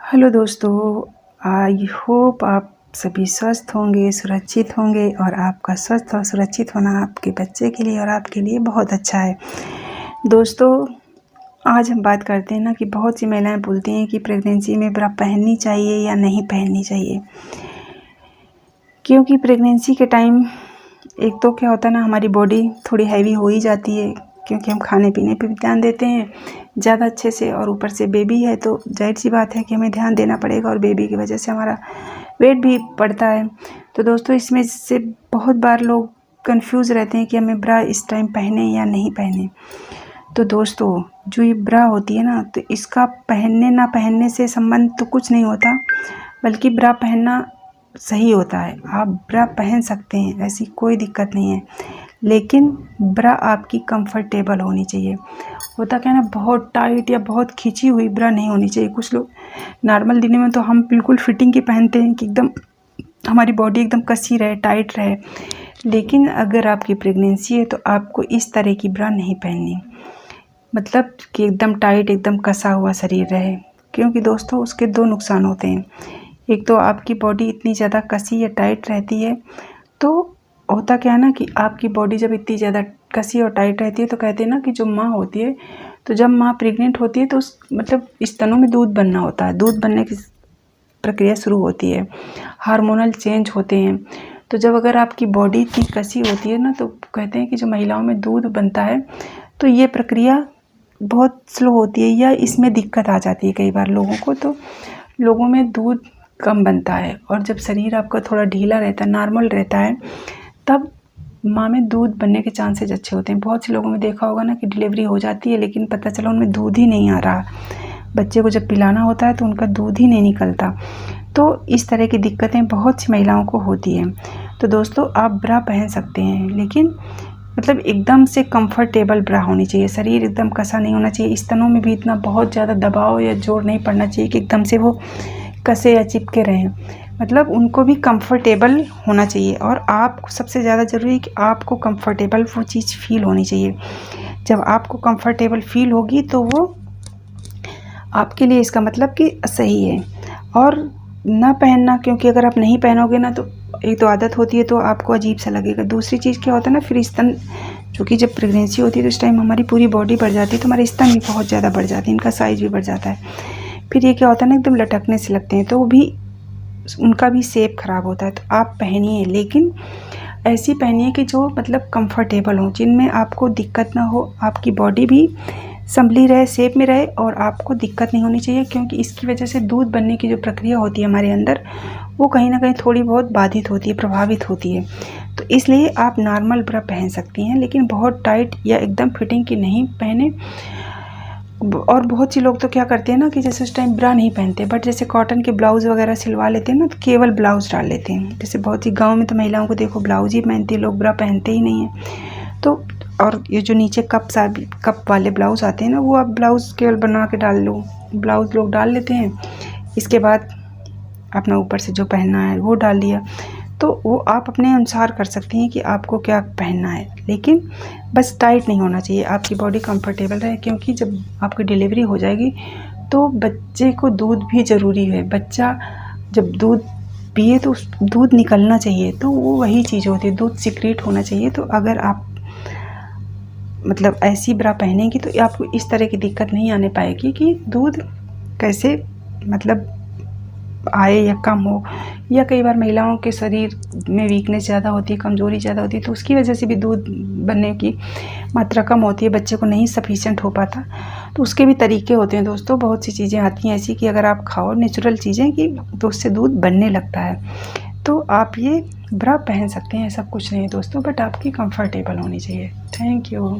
Hello दोस्तों, I hope आप सभी स्वस्थ होंगे, सुरक्षित होंगे और आपका स्वस्थ और सुरक्षित होना आपके बच्चे के लिए और आपके लिए बहुत अच्छा है। दोस्तों, आज हम बात करते हैं ना कि बहुत सी महिलाएं बोलती हैं कि प्रेगनेंसी में ब्रा पहननी चाहिए या नहीं पहननी चाहिए। क्योंकि प्रेगनेंसी के टाइम एक तो क्या होता है ना, हमारी बॉडी थोड़ी हैवी हो ही जाती है क्योंकि हम खाने पीने पे भी ध्यान देते हैं ज़्यादा अच्छे से, और ऊपर से बेबी है तो जाहिर सी बात है कि हमें ध्यान देना पड़ेगा और बेबी की वजह से हमारा वेट भी बढ़ता है। तो दोस्तों, इसमें से बहुत बार लोग कंफ्यूज रहते हैं कि हमें ब्रा इस टाइम पहने या नहीं पहने। तो दोस्तों, जो ये ब्रा होती है ना, तो इसका पहनने ना पहनने से संबंध तो कुछ नहीं होता, बल्कि ब्रा पहनना सही होता है। आप ब्रा पहन सकते हैं, ऐसी कोई दिक्कत नहीं है, लेकिन ब्रा आपकी कंफर्टेबल होनी चाहिए। होता क्या है ना, बहुत टाइट या बहुत खींची हुई ब्रा नहीं होनी चाहिए। कुछ लोग नॉर्मल दिनों में तो हम बिल्कुल फिटिंग की पहनते हैं कि एकदम हमारी बॉडी एकदम कसी रहे, टाइट रहे, लेकिन अगर आपकी प्रेगनेंसी है तो आपको इस तरह की ब्रा नहीं पहननी, मतलब कि एकदम टाइट, एकदम कसा हुआ शरीर रहे। क्योंकि दोस्तों, उसके दो नुकसान होते हैं। एक तो आपकी बॉडी इतनी ज़्यादा कसी या टाइट रहती है, तो होता क्या है ना कि आपकी बॉडी जब इतनी ज़्यादा कसी और टाइट रहती है तो कहते हैं ना कि जो माँ होती है, तो जब माँ प्रेग्नेंट होती है तो उस मतलब स्तनों में दूध बनना होता है, दूध बनने की प्रक्रिया शुरू होती है, हार्मोनल चेंज होते हैं। तो जब अगर आपकी बॉडी इतनी कसी होती है ना, तो कहते हैं कि जो महिलाओं में दूध बनता है तो ये प्रक्रिया बहुत स्लो होती है या इसमें दिक्कत आ जाती है कई बार लोगों को। तो लोगों में दूध कम बनता है, और जब शरीर आपका थोड़ा ढीला रहता है, नॉर्मल रहता है, तब माँ में दूध बनने के चांसेस अच्छे होते हैं। बहुत से लोगों में देखा होगा ना कि डिलीवरी हो जाती है लेकिन पता चला उनमें दूध ही नहीं आ रहा, बच्चे को जब पिलाना होता है तो उनका दूध ही नहीं निकलता। तो इस तरह की दिक्कतें बहुत सी महिलाओं को होती हैं। तो दोस्तों, आप ब्रा पहन सकते हैं, लेकिन मतलब एकदम से कंफर्टेबल ब्रा होनी चाहिए। शरीर एकदम कसा नहीं होना चाहिए, स्तनों में भी इतना बहुत ज़्यादा दबाव या जोर नहीं पड़ना चाहिए कि एकदम से वो कसे या चिपके रहें। मतलब उनको भी कंफर्टेबल होना चाहिए, और आपको सबसे ज़्यादा ज़रूरी है कि आपको कंफर्टेबल वो चीज़ फील होनी चाहिए। जब आपको कंफर्टेबल फील होगी तो वो आपके लिए इसका मतलब कि सही है। और ना पहनना, क्योंकि अगर आप नहीं पहनोगे ना, तो एक तो आदत होती है तो आपको अजीब सा लगेगा। दूसरी चीज़ क्या होता है ना, फिर स्तन, क्योंकि जब प्रेगनेंसी होती है तो उस टाइम हमारी पूरी बॉडी बढ़ जाती है, तो हमारे स्तन भी बहुत ज़्यादा बढ़ जाते हैं, इनका साइज़ भी बढ़ जाता है। फिर ये क्या होता है ना, एकदम लटकने से लगते हैं, तो वो भी उनका भी शेप ख़राब होता है। तो आप पहनिए, लेकिन ऐसी पहनिए कि जो मतलब कंफर्टेबल हो, जिनमें आपको दिक्कत ना हो, आपकी बॉडी भी संभली रहे, शेप में रहे, और आपको दिक्कत नहीं होनी चाहिए। क्योंकि इसकी वजह से दूध बनने की जो प्रक्रिया होती है हमारे अंदर, वो कहीं ना कहीं थोड़ी बहुत बाधित होती है, प्रभावित होती है। तो इसलिए आप नॉर्मल ब्रा पहन सकती हैं, लेकिन बहुत टाइट या एकदम फिटिंग की नहीं पहने। और बहुत सी लोग तो क्या करते हैं ना कि जैसे उस टाइम ब्रा नहीं पहनते, बट जैसे कॉटन के ब्लाउज़ वगैरह सिलवा लेते हैं ना, तो केवल ब्लाउज़ डाल लेते हैं। जैसे बहुत ही गांव में तो महिलाओं को देखो ब्लाउज ही पहनती है, लोग ब्रा पहनते ही नहीं हैं। तो और ये जो नीचे कप वाले ब्लाउज़ आते हैं ना, वो आप ब्लाउज़ केवल बना के डाल लो, ब्लाउज़ लोग डाल लेते हैं। इसके बाद अपना ऊपर से जो पहनना है वो डाल लिया। तो वो आप अपने अनुसार कर सकती हैं कि आपको क्या पहनना है, लेकिन बस टाइट नहीं होना चाहिए, आपकी बॉडी कंफर्टेबल रहे। क्योंकि जब आपकी डिलीवरी हो जाएगी तो बच्चे को दूध भी ज़रूरी है। बच्चा जब दूध पिए तो उस दूध निकलना चाहिए, तो वो वही चीज़ होती है, दूध सीक्रेट होना चाहिए। तो अगर आप मतलब ऐसी ब्रा पहनेंगी तो आपको इस तरह की दिक्कत नहीं आने पाएगी कि दूध कैसे मतलब आए या कम हो। या कई बार महिलाओं के शरीर में वीकनेस ज़्यादा होती है, कमज़ोरी ज़्यादा होती है, तो उसकी वजह से भी दूध बनने की मात्रा कम होती है, बच्चे को नहीं सफिशिएंट हो पाता। तो उसके भी तरीके होते हैं दोस्तों, बहुत सी चीज़ें आती हैं ऐसी कि अगर आप खाओ नेचुरल चीज़ें कि तो उससे दूध बनने लगता है। तो आप ये ब्रा पहन सकते हैं, ऐसा कुछ नहीं है दोस्तों, बट आपकी कंफर्टेबल होनी चाहिए। Thank you.